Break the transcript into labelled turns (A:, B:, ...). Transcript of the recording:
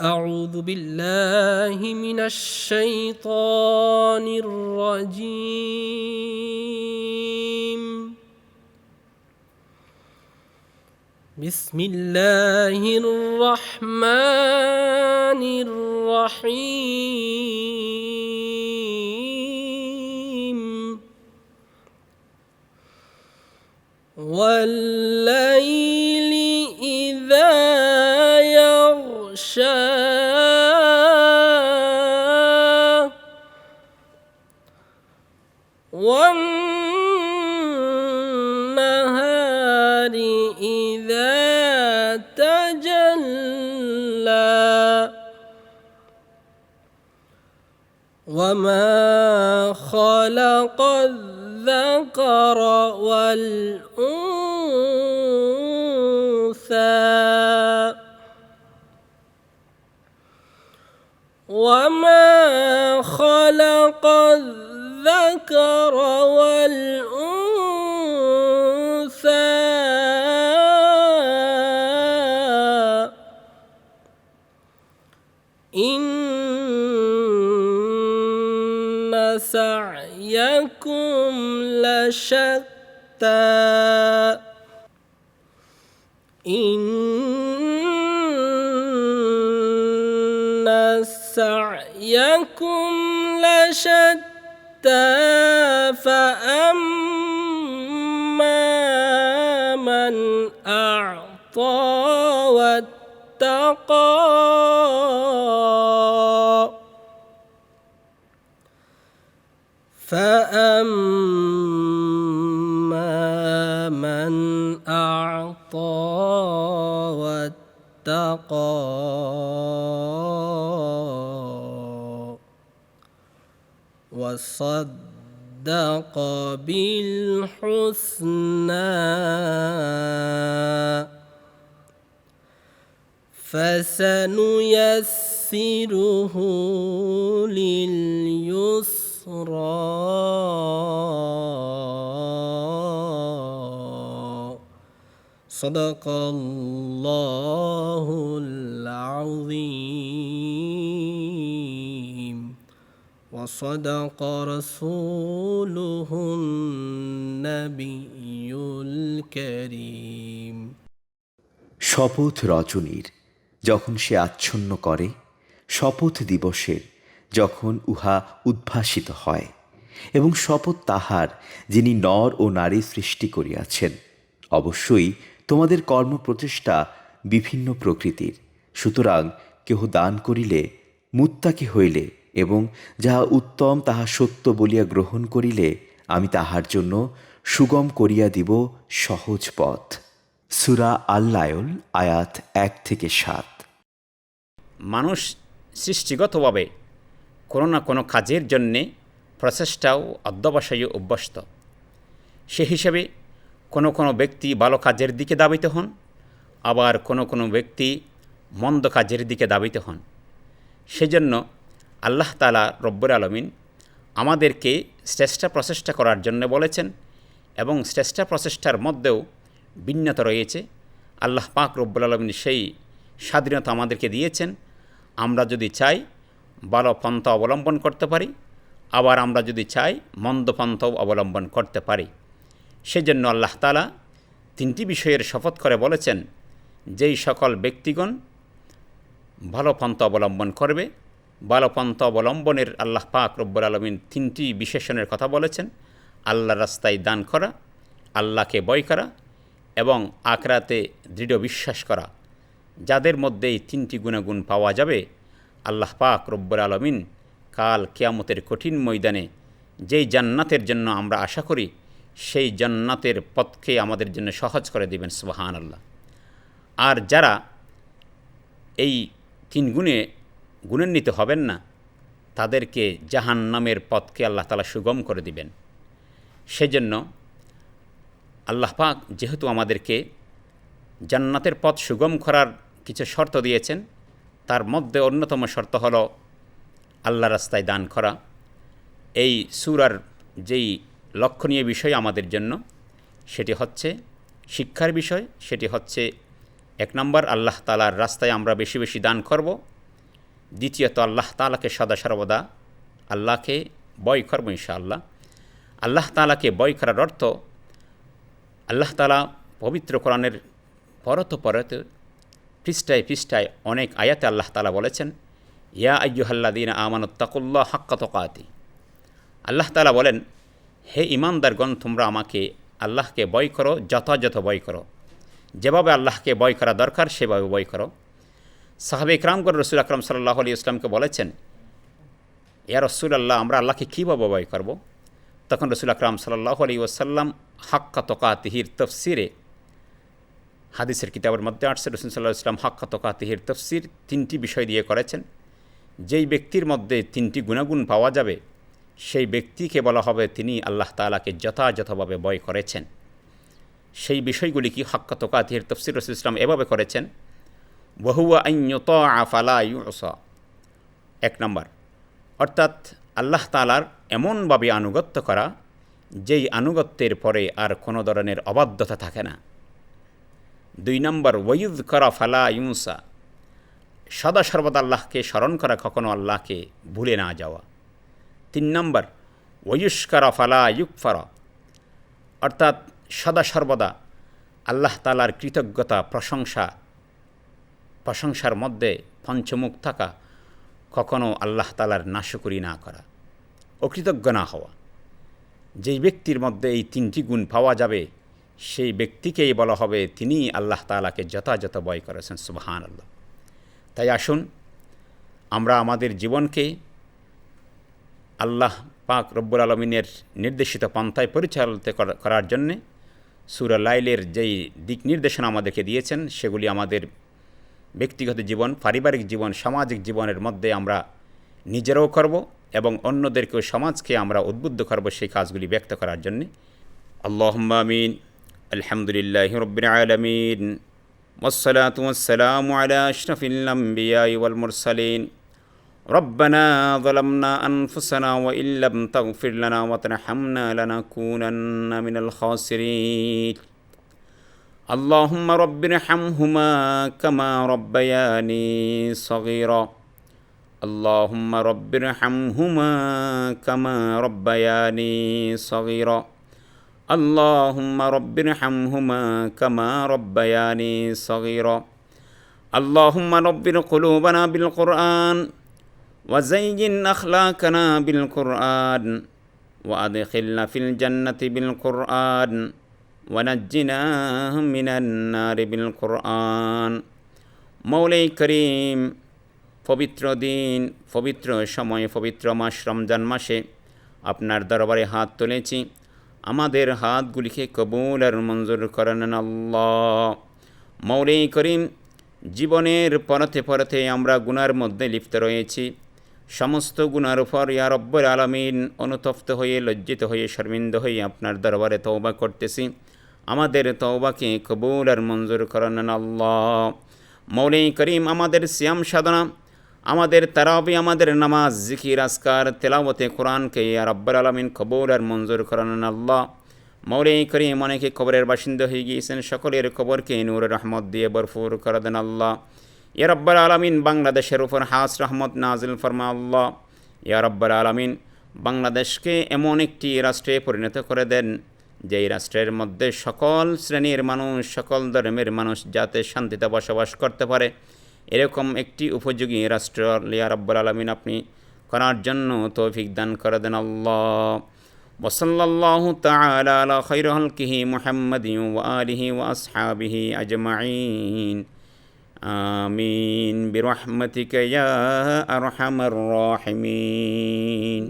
A: أعوذ بالله من الشيطان الرجيم. بسم الله الرحمن الرحيم. والليل إذا يغشى والنهار إذا تجلى وما خلق الذكر والأنثى وما خلق الذكر والأنثى إن سعيكم لشتى إن سعيكم لشتى فأما من أعطى واتقى فأما من أعطى واتقى وصدق بالحسنى فسنيسره لليسرى صدق الله العظيم وصدق رسوله النبي الكريم।
B: শপথ রজনীর যখন সে আচ্ছন্ন করে, শপথ দিবসের যখন উহা উদ্ভাসিত হয়, এবং শপথ তাহার যিনি নর ও নারী সৃষ্টি করিয়াছেন। অবশ্যই তোমাদের কর্মপ্রচেষ্টা বিভিন্ন প্রকৃতির, সুতরাং কেহ দান করিলে, মুত্তাকি হইলে এবং যাহা উত্তম তাহা সত্য বলিয়া গ্রহণ করিলে, আমি তাহার জন্য সুগম করিয়া দিব সহজ পথ। সূরা আল-লায়ল আয়াত 1-7।
C: মানুষ সৃষ্টিগতভাবে কোনো না কোনো কাজের জন্যে প্রচেষ্টাও অধ্যবসায়ী অভ্যস্ত। সে হিসেবে কোনো কোনো ব্যক্তি ভালো কাজের দিকে ধাবিত হন, আবার কোনো কোনো ব্যক্তি মন্দ কাজের দিকে ধাবিত হন। সেজন্য আল্লাহ তাআলা রব্বুল আলামিন আমাদেরকে শ্রেষ্ঠ প্রচেষ্টা করার জন্য বলেছেন, এবং শ্রেষ্ঠ প্রচেষ্টার মধ্যেও ভিন্নতা রয়েছে। আল্লাহ পাক রব্বুল আলামিন সেই স্বাধীনতা আমাদেরকে দিয়েছেন। আমরা যদি চাই ভালো পন্থা অবলম্বন করতে পারি, আবার আমরা যদি চাই মন্দ পন্থাও অবলম্বন করতে পারি। সেজন্য আল্লাহ তাআলা তিনটি বিষয়ের শপথ করে বলেছেন, যেই সকল ব্যক্তিগণ ভালো পন্থা অবলম্বন করবে, ভালো পন্থা অবলম্বনের আল্লাহ পাক রব্বুল আলামিন তিনটি বিশেষণের কথা বলেছেন: আল্লাহর রাস্তায় দান করা, আল্লাহকে ভয় করা এবং আখিরাতে দৃঢ় বিশ্বাস করা। যাদের মধ্যে এই তিনটি গুণাগুণ পাওয়া যাবে, আল্লাহ পাক রব্বুল আলামিন কাল কিয়ামতের কঠিন ময়দানে যেই জান্নাতের জন্য আমরা আশা করি সেই জান্নাতের পথকে আমাদের জন্য সহজ করে দিবেন সুবহানাল্লাহ। আর যারা এই 3 গুণে গুণান্বিত হবেন না তাদেরকে জাহান্নামের পথকে আল্লাহ তাআলা সুগম করে দিবেন। সেজন্য আল্লাহ পাক যেহেতু আমাদেরকে জান্নাতের পথ সুগম করার কিছু শর্ত দিয়েছেন, তার মধ্যে অন্যতম শর্ত হলো আল্লাহর রাস্তায় দান করা। এই সূরার যেই লক্ষণীয় বিষয় আমাদের জন্য সেটি হচ্ছে শিক্ষার বিষয়, সেটি হচ্ছে 1 নম্বর আল্লাহ তাআলার রাস্তায় আমরা বেশি বেশি দান করব। দ্বিতীয়ত আল্লাহ তাআলাকে সদা সর্বদা আল্লাহকে ভয় করব ইনশাআল্লাহ। আল্লাহ তাআলাকে ভয় করার অর্থ আল্লাহ তাআলা পবিত্র কোরআনের পরতে পৃষ্ঠায় পৃষ্ঠায় অনেক আয়াতে আল্লাহ তাআলা বলেছেন, ইয়া আইয়ুহাল্লাযীনা আমানুত্তাকুল্লাহ হাক্কা তুকাতি। আল্লাহ তাআলা বলেন, হে ঈমানদারগণ, তোমরা আমাকে আল্লাহকে ভয় করো, যথাযথ ভয় করো, যেভাবে আল্লাহকে ভয় করা দরকার সেভাবে ভয় করো। সাহাবে ইকরামগণ রাসূল আকরাম সাল্লাল্লাহু আলাইহি ওয়াসাল্লামকে বলেছেন, ইয়া রাসূলুল্লাহ, আমরা আল্লাহকে কীভাবে ভয় করব? তখন রাসূল আকরাম সাল্লাল্লাহু আলাইহি ওয়াসাল্লাম হাক্কা তুকাতিহির তাফসিরে, হাদিসের কিতাবের মধ্যে আসছে, রাসূল সাল্লাল্লাহু আলাইহি ওয়াসাল্লাম হাক্কা তুকাতিহির তাফসির 3টি বিষয় দিয়ে করেছেন। যেই ব্যক্তির মধ্যে 3টি গুণাগুণ পাওয়া যাবে সেই ব্যক্তিকে বলা হবে তিনি আল্লাহ তাআলাকে যথাযথভাবে ভয় করেছেন। সেই বিষয়গুলি কি? হাক্কা তুকাতিহির তাফসির রাসূল ইসলাম এভাবে করেছেন, ওয়া হুয়া আন ইউতাআ ফালা ইউসা। 1 নম্বর, অর্থাৎ আল্লাহ তাআলার এমনভাবে আনুগত্য করা যেই আনুগত্যের পরে আর কোনো ধরনের অবাধ্যতা থাকে না। 2 নম্বর, ওয়ায়ুযকারা ফালা ইউনসা, সদা সর্বদা আল্লাহকে স্মরণ করা, কখনো আল্লাহকে ভুলে না যাওয়া। 3 নম্বর, ওয়ায়ুশকারা ফালা ইউকফারা, অর্থাৎ সদা সর্বদা আল্লাহ তাআলার কৃতজ্ঞতা প্রশংসার মধ্যে পঞ্চমুখ থাকা, কখনো আল্লাহ তাআলার নাশকরি না করা, অকৃতজ্ঞ না হওয়া। যেই ব্যক্তির মধ্যে এই 3টি গুণ পাওয়া যাবে সেই ব্যক্তিকেই বলা হবে তিনি আল্লাহ তাআলাকে যথাযথ ভয় করেছেন। সুবহানাল্লাহ। তাই আসুন আমরা আমাদের জীবনকে আল্লাহ পাক রব্বুল আলামিনের নির্দেশিত পন্থায় পরিচালিত করার জন্যে সূরা লাইলের যেই দিক নির্দেশনা আমাদেরকে দিয়েছেন সেগুলি আমাদের ব্যক্তিগত জীবন, পারিবারিক জীবন, সামাজিক জীবনের মধ্যে আমরা নিজেরাও করব এবং অন্যদেরকেও, সমাজকে আমরা উদ্বুদ্ধ করব সেই কাজগুলি ব্যক্ত করার জন্যে। আল্লাহুম্মা আমিন। আলহামদুলিল্লাহি রাব্বিল আলামিন, ওয়াসসালাতু ওয়াসসালামু আলা আশরাফিল আমবিয়াই ওয়াল মুরসালিন। রব্বানা যালামনা আনফুসানা ওয়া ইল্লাম তাগফির লানা ওয়া তারহামনা লানাকুনান্না মিনাল খাসিরিন। আল্লাহুম্মা রব্বিরহামহুমা কামা রব্বায়ানি সগীরা। আল্লাহুম্মা রব্বিরহামহুমা কামা রব্বায়ানি সগীরা। আল্লাহুম্মা রব্বিরহামহুমা কামা রব্বায়ানি সগীরা। আল্লাহুম্মা রব্বির কুলুবানা বিল কুরআন ওয়া যায়্যিন আখলাকানা বিল কুরআন ওয়া আদখিলনা ফিল জান্নাতি বিল কুরআন ওয়া নাজ্জিনা মিনান নারি বিল কুরআন। মওলাই করিম, পবিত্র দিন, পবিত্র সময়ে, পবিত্র মাস রমজান মাসে আপনার দরবারে হাত তুলেছি। আমাদের হাতগুলিকে কবুল আর মঞ্জুর করেন আল্লাহ। মওলাই করিম, জীবনের পরতে আমরা গুনার মধ্যে লিপ্ত রয়েছি। সমস্ত গুনার উপর ইয়া রব্বুল আলামিন অনুতপ্ত হয়ে, লজ্জিত হয়ে, শর্মিন্দ হয়ে আপনার দরবারে তওবা করতেছি। আমাদের তওবাকে কবুল আর মঞ্জুর করেন আল্লাহ। মওলাই করিম, আমাদের সিয়াম সাধনা, আমাদের তারাবি, আমাদের নামাজ, জিকির, আজকার, তেলাওয়াতে কোরআনকে ইয়া রব্বুল আলামিন কবুল আর মঞ্জুর করেন আল্লাহ। মওলাই করিম, অনেকে কবরের বাসিন্দা হয়ে গিয়েছেন, সকলের কবরকে নূরের রহমত দিয়ে ভরপুর করে দেন আল্লাহ। ইয়া রব্বুল আলামিন, বাংলাদেশের উপর হাস রহমত নাজিল ফরমা আল্লাহ। ইয়া রব্বুল আলামিন, বাংলাদেশকে এমন একটি রাষ্ট্রে পরিণত করে দেন যেই রাষ্ট্রের মধ্যে সকল শ্রেণীর মানুষ, সকল ধর্মের মানুষ যাতে শান্তিতে বসবাস করতে পারে, এরকম একটি উপযোগী রাষ্ট্র ইয়া রব্বুল আলামিন আপনি করার জন্য তৌফিক দান করে দেন আল্লাহ। ওয়া সাল্লাল্লাহু তাআলা আলা খায়রি খালকিহি মুহাম্মাদিন ওয়া আলিহি ওয়া আসহাবিহি আজমাইন। আমিন বিরহমাতিকা ইয়া আরহামার রাহিমিন।